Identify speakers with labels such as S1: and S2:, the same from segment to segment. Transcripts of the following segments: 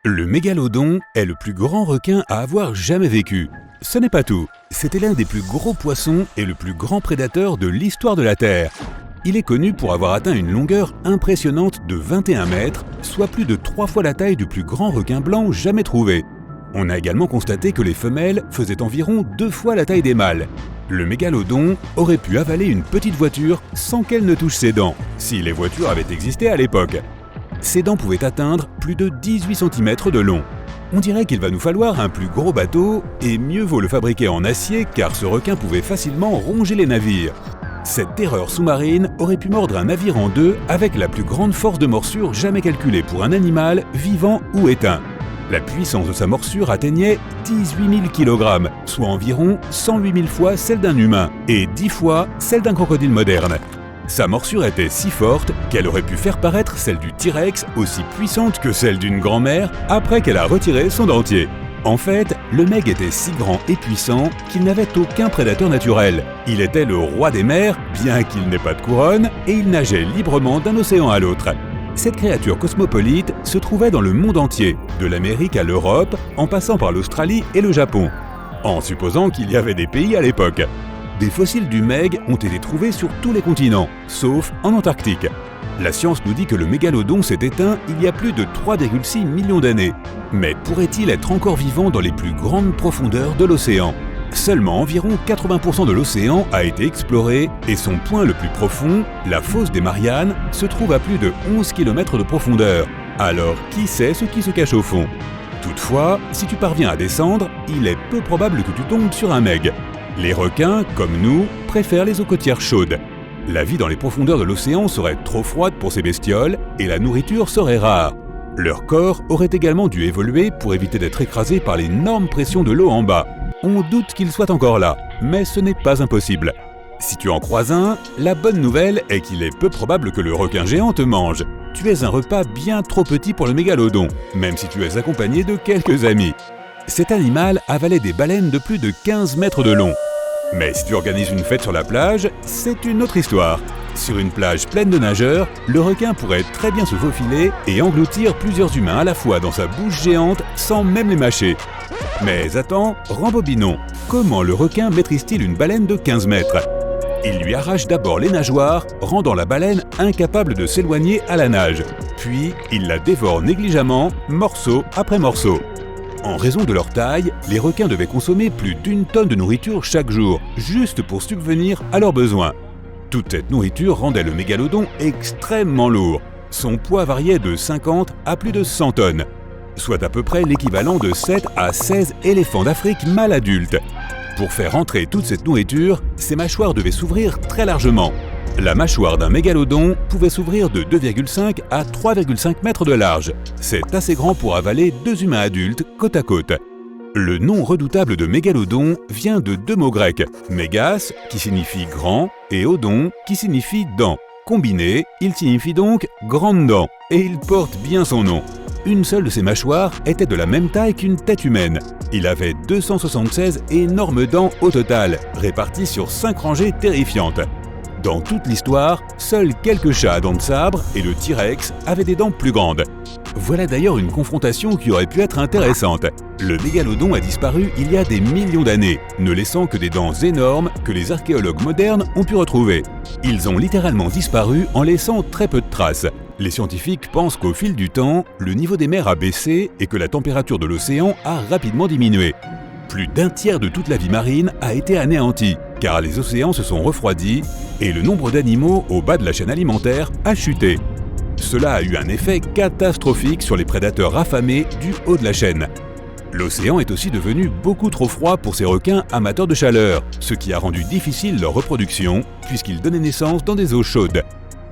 S1: Le mégalodon est le plus grand requin à avoir jamais vécu. Ce n'est pas tout, c'était l'un des plus gros poissons et le plus grand prédateur de l'histoire de la Terre. Il est connu pour avoir atteint une longueur impressionnante de 21 mètres, soit plus de 3 fois la taille du plus grand requin blanc jamais trouvé. On a également constaté que les femelles faisaient environ 2 fois la taille des mâles. Le mégalodon aurait pu avaler une petite voiture sans qu'elle ne touche ses dents, si les voitures avaient existé à l'époque. Ses dents pouvaient atteindre plus de 18 cm de long. On dirait qu'il va nous falloir un plus gros bateau, et mieux vaut le fabriquer en acier car ce requin pouvait facilement ronger les navires. Cette terreur sous-marine aurait pu mordre un navire en deux avec la plus grande force de morsure jamais calculée pour un animal, vivant ou éteint. La puissance de sa morsure atteignait 18 000 kg, soit environ 108 000 fois celle d'un humain et 10 fois celle d'un crocodile moderne. Sa morsure était si forte qu'elle aurait pu faire paraître celle du T-Rex aussi puissante que celle d'une grand-mère après qu'elle a retiré son dentier. En fait, le meg était si grand et puissant qu'il n'avait aucun prédateur naturel. Il était le roi des mers, bien qu'il n'ait pas de couronne, et il nageait librement d'un océan à l'autre. Cette créature cosmopolite se trouvait dans le monde entier, de l'Amérique à l'Europe, en passant par l'Australie et le Japon. En supposant qu'il y avait des pays à l'époque. Des fossiles du meg ont été trouvés sur tous les continents, sauf en Antarctique. La science nous dit que le mégalodon s'est éteint il y a plus de 3,6 millions d'années. Mais pourrait-il être encore vivant dans les plus grandes profondeurs de l'océan ? Seulement environ 80% de l'océan a été exploré et son point le plus profond, la fosse des Mariannes, se trouve à plus de 11 km de profondeur. Alors qui sait ce qui se cache au fond ? Toutefois, si tu parviens à descendre, il est peu probable que tu tombes sur un meg. Les requins, comme nous, préfèrent les eaux côtières chaudes. La vie dans les profondeurs de l'océan serait trop froide pour ces bestioles et la nourriture serait rare. Leur corps aurait également dû évoluer pour éviter d'être écrasés par l'énorme pression de l'eau en bas. On doute qu'il soit encore là, mais ce n'est pas impossible. Si tu en croises un, la bonne nouvelle est qu'il est peu probable que le requin géant te mange. Tu es un repas bien trop petit pour le mégalodon, même si tu es accompagné de quelques amis. Cet animal avalait des baleines de plus de 15 mètres de long. Mais si tu organises une fête sur la plage, c'est une autre histoire. Sur une plage pleine de nageurs, le requin pourrait très bien se faufiler et engloutir plusieurs humains à la fois dans sa bouche géante sans même les mâcher. Mais attends, rembobinons. Comment le requin maîtrise-t-il une baleine de 15 mètres ? Il lui arrache d'abord les nageoires, rendant la baleine incapable de s'éloigner à la nage. Puis, il la dévore négligemment, morceau après morceau. En raison de leur taille, les requins devaient consommer plus d'1 tonne de nourriture chaque jour, juste pour subvenir à leurs besoins. Toute cette nourriture rendait le mégalodon extrêmement lourd. Son poids variait de 50 à plus de 100 tonnes, soit à peu près l'équivalent de 7 à 16 éléphants d'Afrique mâles adultes. Pour faire entrer toute cette nourriture, ses mâchoires devaient s'ouvrir très largement. La mâchoire d'un mégalodon pouvait s'ouvrir de 2,5 à 3,5 mètres de large. C'est assez grand pour avaler 2 humains adultes côte à côte. Le nom redoutable de mégalodon vient de 2 mots grecs, mégas, qui signifie grand, et odon, qui signifie dent. Combiné, il signifie donc grande dent, et il porte bien son nom. Une seule de ses mâchoires était de la même taille qu'une tête humaine. Il avait 276 énormes dents au total, réparties sur 5 rangées terrifiantes. Dans toute l'histoire, seuls quelques chats à dents de sabre et le T-Rex avaient des dents plus grandes. Voilà d'ailleurs une confrontation qui aurait pu être intéressante. Le mégalodon a disparu il y a des millions d'années, ne laissant que des dents énormes que les archéologues modernes ont pu retrouver. Ils ont littéralement disparu en laissant très peu de traces. Les scientifiques pensent qu'au fil du temps, le niveau des mers a baissé et que la température de l'océan a rapidement diminué. Plus d'1 tiers de toute la vie marine a été anéantie, car les océans se sont refroidis et le nombre d'animaux au bas de la chaîne alimentaire a chuté. Cela a eu un effet catastrophique sur les prédateurs affamés du haut de la chaîne. L'océan est aussi devenu beaucoup trop froid pour ces requins amateurs de chaleur, ce qui a rendu difficile leur reproduction puisqu'ils donnaient naissance dans des eaux chaudes.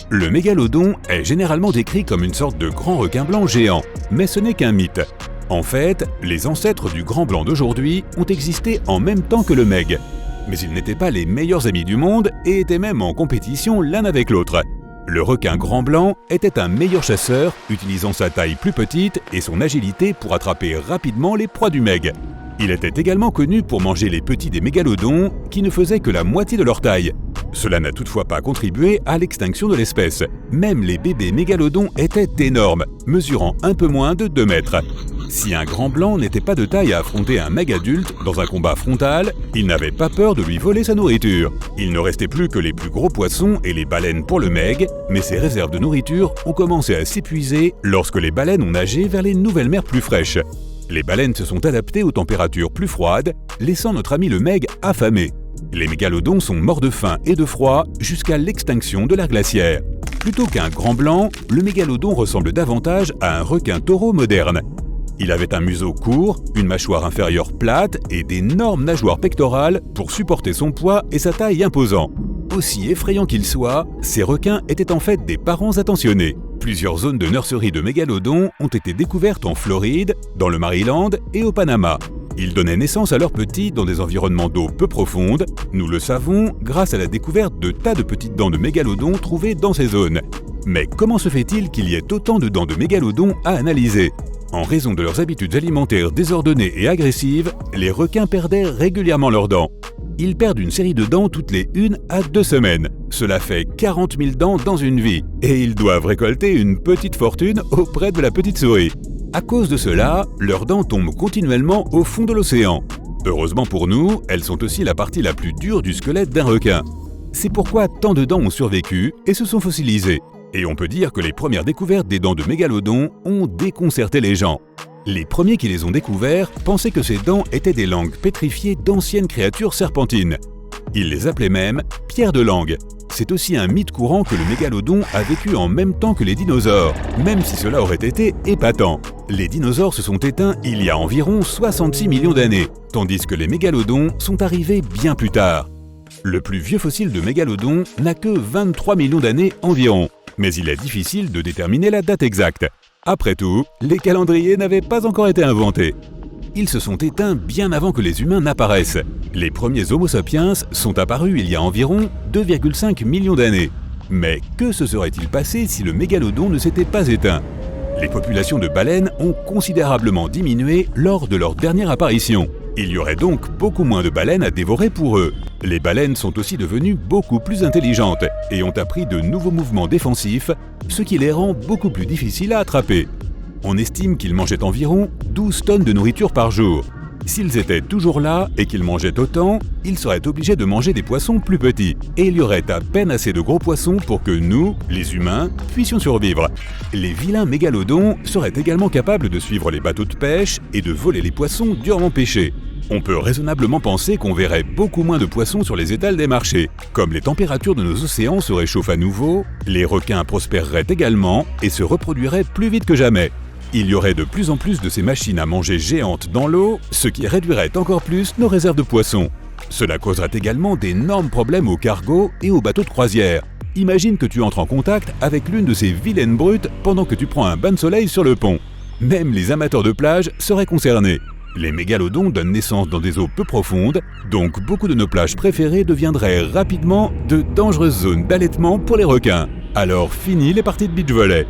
S1: Le mégalodon est généralement décrit comme une sorte de grand requin blanc géant, mais ce n'est qu'un mythe. En fait, les ancêtres du grand blanc d'aujourd'hui ont existé en même temps que le meg. Mais ils n'étaient pas les meilleurs amis du monde et étaient même en compétition l'un avec l'autre. Le requin grand blanc était un meilleur chasseur, utilisant sa taille plus petite et son agilité pour attraper rapidement les proies du meg. Il était également connu pour manger les petits des mégalodons qui ne faisaient que la moitié de leur taille. Cela n'a toutefois pas contribué à l'extinction de l'espèce. Même les bébés mégalodons étaient énormes, mesurant un peu moins de 2 mètres. Si un grand blanc n'était pas de taille à affronter un meg adulte dans un combat frontal, il n'avait pas peur de lui voler sa nourriture. Il ne restait plus que les plus gros poissons et les baleines pour le meg, mais ses réserves de nourriture ont commencé à s'épuiser lorsque les baleines ont nagé vers les nouvelles mers plus fraîches. Les baleines se sont adaptées aux températures plus froides, laissant notre ami le meg affamé. Les mégalodons sont morts de faim et de froid jusqu'à l'extinction de l'ère glaciaire. Plutôt qu'un grand blanc, le mégalodon ressemble davantage à un requin-taureau moderne. Il avait un museau court, une mâchoire inférieure plate et d'énormes nageoires pectorales pour supporter son poids et sa taille imposant. Aussi effrayants qu'ils soient, ces requins étaient en fait des parents attentionnés. Plusieurs zones de nurserie de mégalodons ont été découvertes en Floride, dans le Maryland et au Panama. Ils donnaient naissance à leurs petits dans des environnements d'eau peu profondes. Nous le savons grâce à la découverte de tas de petites dents de mégalodons trouvées dans ces zones. Mais comment se fait-il qu'il y ait autant de dents de mégalodons à analyser ? En raison de leurs habitudes alimentaires désordonnées et agressives, les requins perdaient régulièrement leurs dents. Ils perdent une série de dents toutes les 1 à 2 semaines. Cela fait 40 000 dents dans une vie. Et ils doivent récolter une petite fortune auprès de la petite souris. À cause de cela, leurs dents tombent continuellement au fond de l'océan. Heureusement pour nous, elles sont aussi la partie la plus dure du squelette d'un requin. C'est pourquoi tant de dents ont survécu et se sont fossilisées. Et on peut dire que les premières découvertes des dents de mégalodons ont déconcerté les gens. Les premiers qui les ont découverts pensaient que ces dents étaient des langues pétrifiées d'anciennes créatures serpentines. Ils les appelaient même « pierres de langue ». C'est aussi un mythe courant que le mégalodon a vécu en même temps que les dinosaures, même si cela aurait été épatant. Les dinosaures se sont éteints il y a environ 66 millions d'années, tandis que les mégalodons sont arrivés bien plus tard. Le plus vieux fossile de mégalodon n'a que 23 millions d'années environ, mais il est difficile de déterminer la date exacte. Après tout, les calendriers n'avaient pas encore été inventés. Ils se sont éteints bien avant que les humains n'apparaissent. Les premiers Homo sapiens sont apparus il y a environ 2,5 millions d'années. Mais que se serait-il passé si le mégalodon ne s'était pas éteint ? Les populations de baleines ont considérablement diminué lors de leur dernière apparition. Il y aurait donc beaucoup moins de baleines à dévorer pour eux. Les baleines sont aussi devenues beaucoup plus intelligentes et ont appris de nouveaux mouvements défensifs, ce qui les rend beaucoup plus difficiles à attraper. On estime qu'ils mangeaient environ 12 tonnes de nourriture par jour. S'ils étaient toujours là et qu'ils mangeaient autant, ils seraient obligés de manger des poissons plus petits. Et il y aurait à peine assez de gros poissons pour que nous, les humains, puissions survivre. Les vilains mégalodons seraient également capables de suivre les bateaux de pêche et de voler les poissons durement pêchés. On peut raisonnablement penser qu'on verrait beaucoup moins de poissons sur les étals des marchés. Comme les températures de nos océans se réchauffent à nouveau, les requins prospéreraient également et se reproduiraient plus vite que jamais. Il y aurait de plus en plus de ces machines à manger géantes dans l'eau, ce qui réduirait encore plus nos réserves de poissons. Cela causerait également d'énormes problèmes aux cargos et aux bateaux de croisière. Imagine que tu entres en contact avec l'une de ces vilaines brutes pendant que tu prends un bain de soleil sur le pont. Même les amateurs de plage seraient concernés. Les mégalodons donnent naissance dans des eaux peu profondes, donc beaucoup de nos plages préférées deviendraient rapidement de dangereuses zones d'allaitement pour les requins. Alors fini les parties de beach volley.